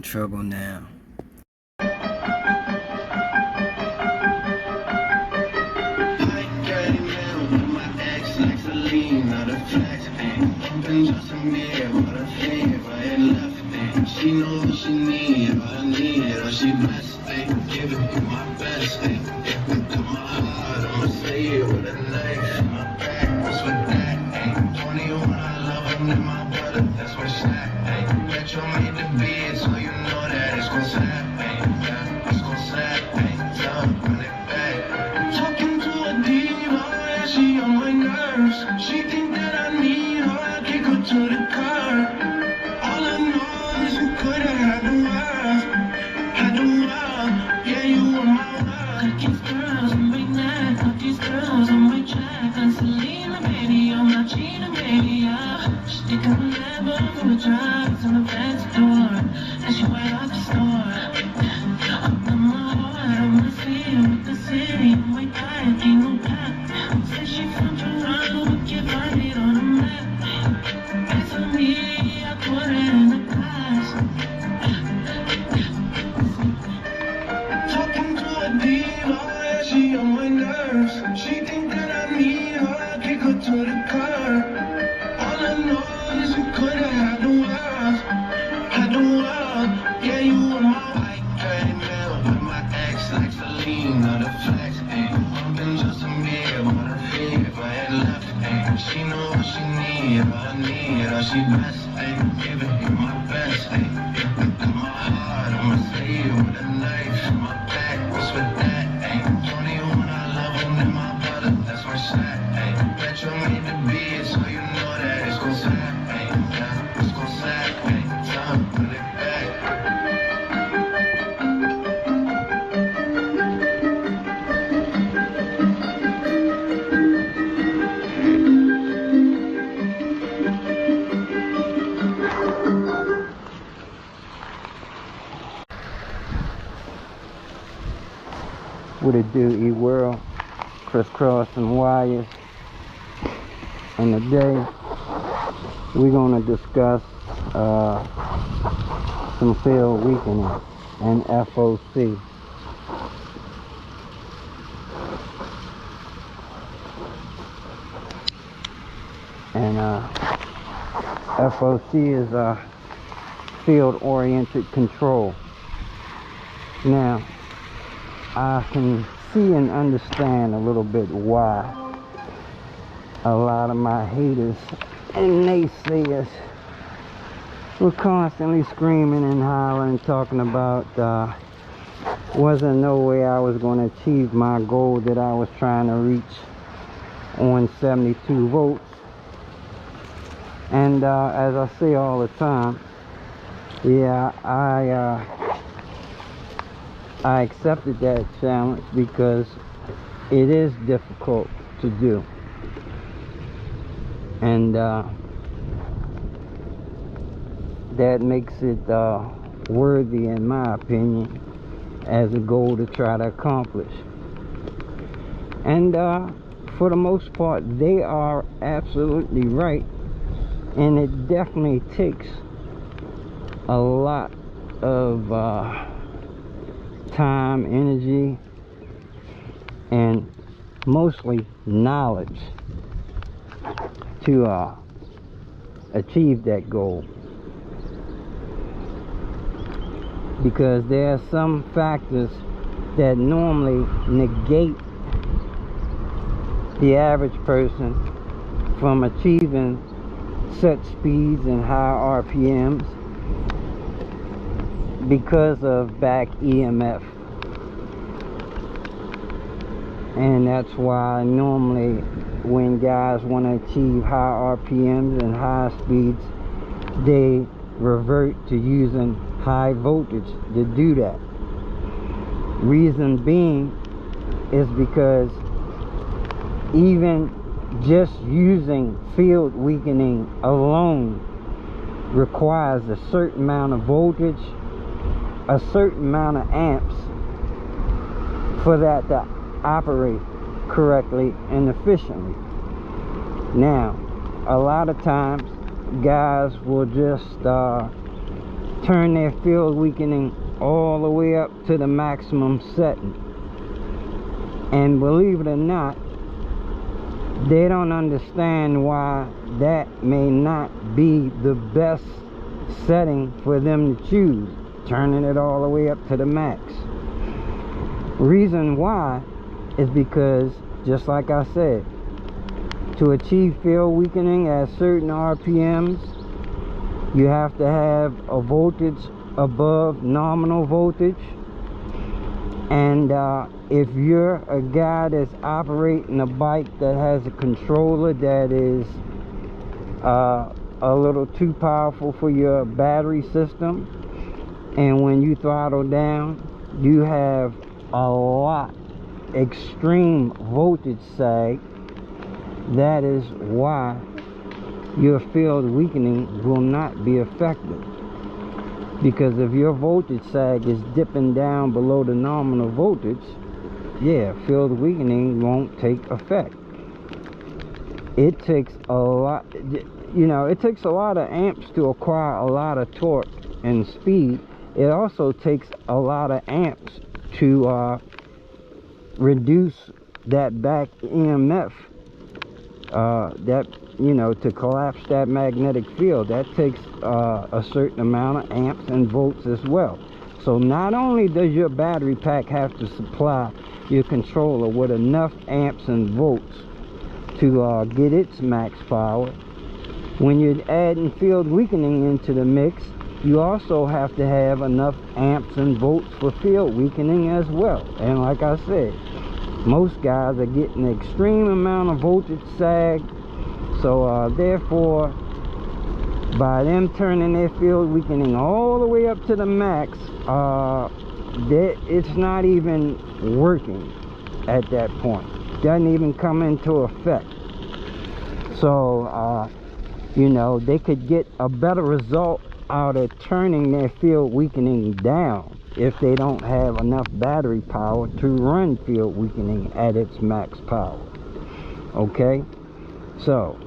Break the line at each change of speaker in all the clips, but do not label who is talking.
in trouble now.
She knows what she need, what I need, or she blessed, give it my best, to my heart, I'ma say it with a knife in my back, what's with that, 21, I love him in my brother, that's what's that, Metro made the beat, so you know that it's gon' slap, it's gon' slap, tell her, run it back, talking to a diva, yeah, she on my nerves, she think that I need her, I kick her to the curb. All I know is we coulda had the world, yeah, you were my world. Got these girls on my neck, got these girls on my track. I'm Selena, baby, I'm not cheating, baby, yeah. She think I'm a Lambo from the drugs on the back door, and she right off the store. I'm on my heart, on my sleeve, with the city on my back, ain't no cap. Say she from Toronto, we can find it on the map. It's on me, I put it in the past. Talking to a diva, yeah, she on my nerves. She think that I need her, I kick her to the curb. All I know is we coulda had the world, yeah, you were my white girl, man, with my ex like Selena, the flex, bumping just a mirror, but her fever had left, she know what she need, what I need, or she blessed, give it my best, to my heart, I'ma say it with a knife in my back, what's with that, 21, I love him in my brother, that's my shot, Metro made the beat, so you know that it's gon' slap, it's gon' slap, tell her, put it back.
What it do, E-World, crisscrossing wires. And today we're gonna discuss some field weakening and FOC. And FOC is field-oriented control. Now, I can see and understand a little bit why a lot of my haters and naysayers were constantly screaming and hollering, talking about wasn't no way I was going to achieve my goal that I was trying to reach on 72 volts. And as I say all the time, yeah, I accepted that challenge because it is difficult to do, and that makes it worthy, in my opinion, as a goal to try to accomplish. And for the most part, they are absolutely right, and it definitely takes a lot of time, energy, and mostly knowledge to achieve that goal, because there are some factors that normally negate the average person from achieving set speeds and high RPMs because of back EMF. And that's why normally when guys want to achieve high RPMs and high speeds, they revert to using high voltage to do that. Reason being is because even just using field weakening alone requires a certain amount of voltage, a certain amount of amps for that to operate correctly and efficiently. Now, a lot of times guys will just turn their field weakening all the way up to the maximum setting. And believe it or not, they don't understand why that may not be the best setting for them to choose, turning it all the way up to the max. Reason why is because, just like I said, to achieve field weakening at certain RPMs, you have to have a voltage above nominal voltage. And if you're a guy that's operating a bike that has a controller that is a little too powerful for your battery system, and when you throttle down, you have a lot extreme voltage sag, that is why your field weakening will not be effective. Because if your voltage sag is dipping down below the nominal voltage, yeah, field weakening won't take effect. It takes a lot, you know, it takes a lot of amps to acquire a lot of torque and speed. It also takes a lot of amps to reduce that back EMF, that, you know, to collapse that magnetic field. That takes a certain amount of amps and volts as well. So not only does your battery pack have to supply your controller with enough amps and volts to get its max power, when you're adding field weakening into the mix, you also have to have enough amps and volts for field weakening as well. And like I said, most guys are getting an extreme amount of voltage sag. So therefore, by them turning their field weakening all the way up to the max, it's not even working at that point. Doesn't even come into effect. So you know, they could get a better result out of turning their field weakening down if they don't have enough battery power to run field weakening at its max power. Okay, so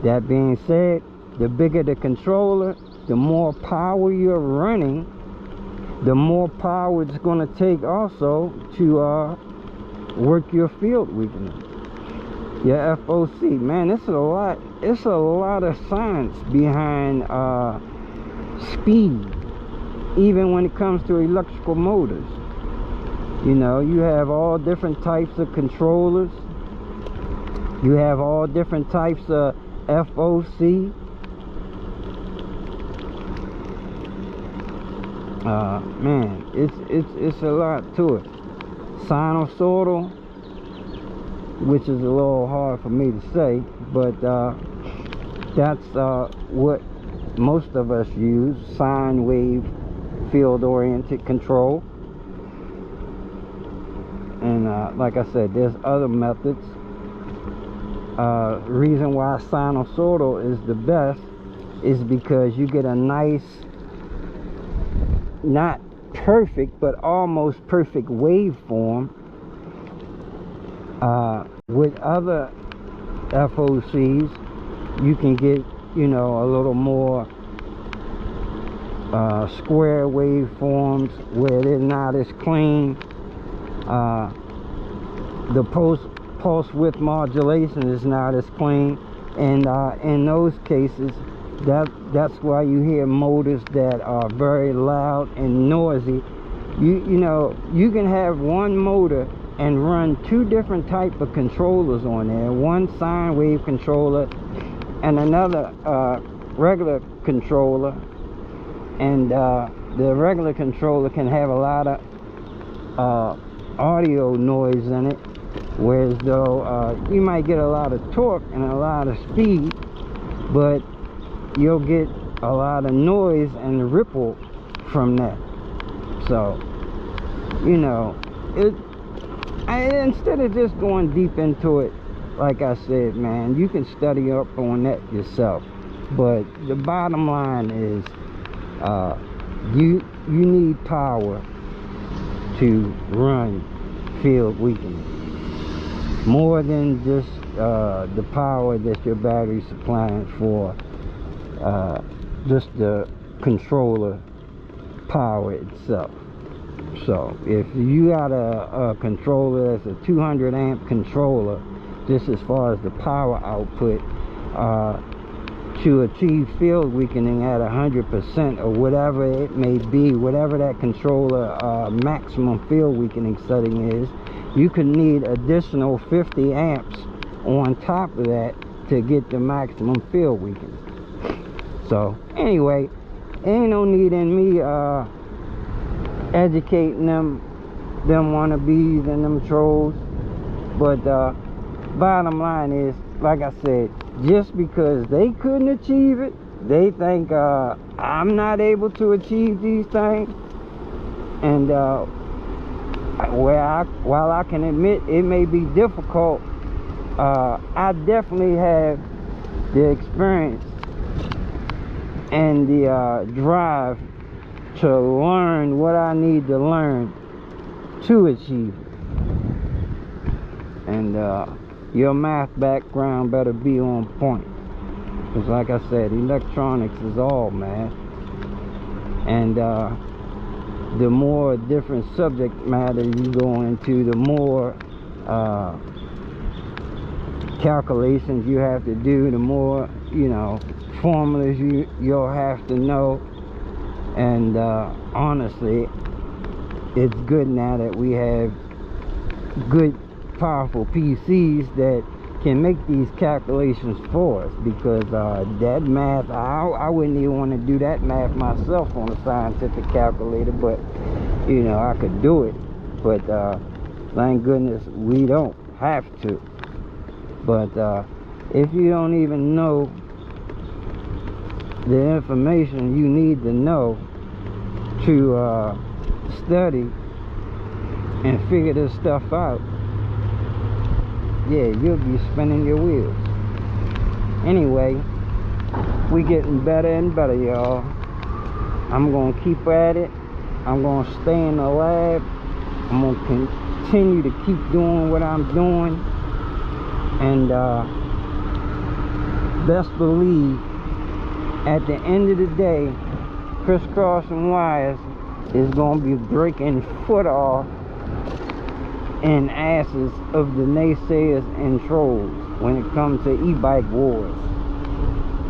that being said, the bigger the controller, the more power you're running, the more power it's going to take also to work your field weakening, your FOC. Man, it's a lot of science behind speed, even when it comes to electrical motors. You know, you have all different types of controllers, you have all different types of FOC. Man, it's a lot to it. Sinusoidal, which is a little hard for me to say, but that's what most of us use, sine wave field oriented control. And like I said, there's other methods. Reason why sinusoidal is the best is because you get a nice, not perfect, but almost perfect waveform. With other FOCs, you can get, you know, a little more square waveforms where they're not as clean. The pulse width modulation is not as clean, and in those cases, that's why you hear motors that are very loud and noisy. You know, you can have one motor and run two different type of controllers on there, one sine wave controller and another regular controller, and the regular controller can have a lot of audio noise in it, whereas though you might get a lot of torque and a lot of speed, but you'll get a lot of noise and ripple from that. So, you know, instead of just going deep into it, like I said, man, you can study up on that yourself. But the bottom line is, you need power to run field weakening, more than just the power that your battery's supplying for just the controller power itself. So if you got a controller that's a 200 amp controller, just as far as the power output, to achieve field weakening at 100% or whatever it may be, whatever that controller maximum field weakening setting is, you could need additional 50 amps on top of that to get the maximum field weakening. So anyway, ain't no need in me educating them wannabes and them trolls. But bottom line is, like I said, just because they couldn't achieve it, they think I'm not able to achieve these things. And while I can admit it may be difficult, I definitely have the experience and the drive to learn what I need to learn to achieve it. And your math background better be on point, because like I said, electronics is all math. And the more different subject matter you go into, the more calculations you have to do, the more, you know, formulas you'll have to know. And honestly, it's good now that we have good powerful PCs that can make these calculations for us, because that math, I wouldn't even want to do that math myself on a scientific calculator, but you know, I could do it. But thank goodness we don't have to. But if you don't even know the information you need to know to study and figure this stuff out, yeah, you'll be spinning your wheels. Anyway, we getting better and better, y'all. I'm gonna keep at it. I'm gonna stay in the lab. I'm gonna continue to keep doing what I'm doing. And best believe, at the end of the day, crisscrossing wires is gonna be breaking foot off and asses of the naysayers and trolls when it comes to e-bike wars,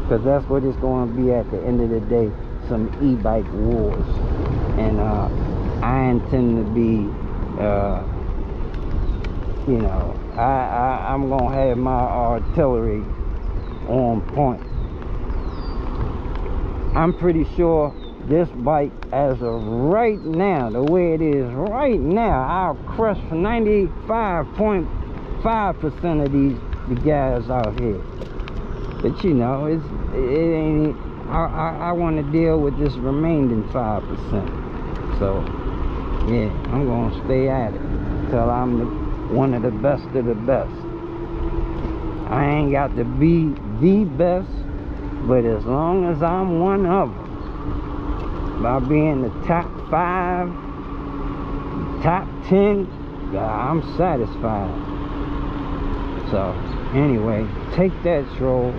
because that's what it's going to be at the end of the day, some e-bike wars. And I intend to be you know, I'm gonna have my artillery on point. I'm pretty sure this bike, as of right now, the way it is right now, I'll crush 95.5% of the guys out here. But you know, it ain't. I want to deal with this remaining 5%. So yeah, I'm gonna stay at it till I'm one of the best of the best. I ain't got to be the best, but as long as I'm one of them, by being the top 5, top 10, I'm satisfied. So anyway, take that, troll.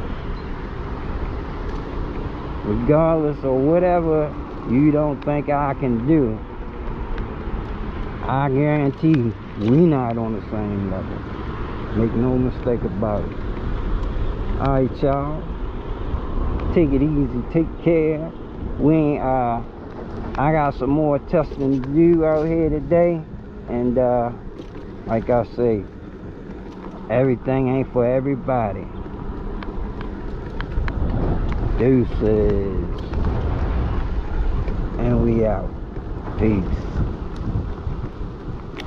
Regardless of whatever you don't think I can do, I guarantee we not on the same level. Make no mistake about it. Alright, y'all, take it easy, take care. We ain't I got some more testing to do out here today, and like I say, everything ain't for everybody. Deuces, and we out. Peace.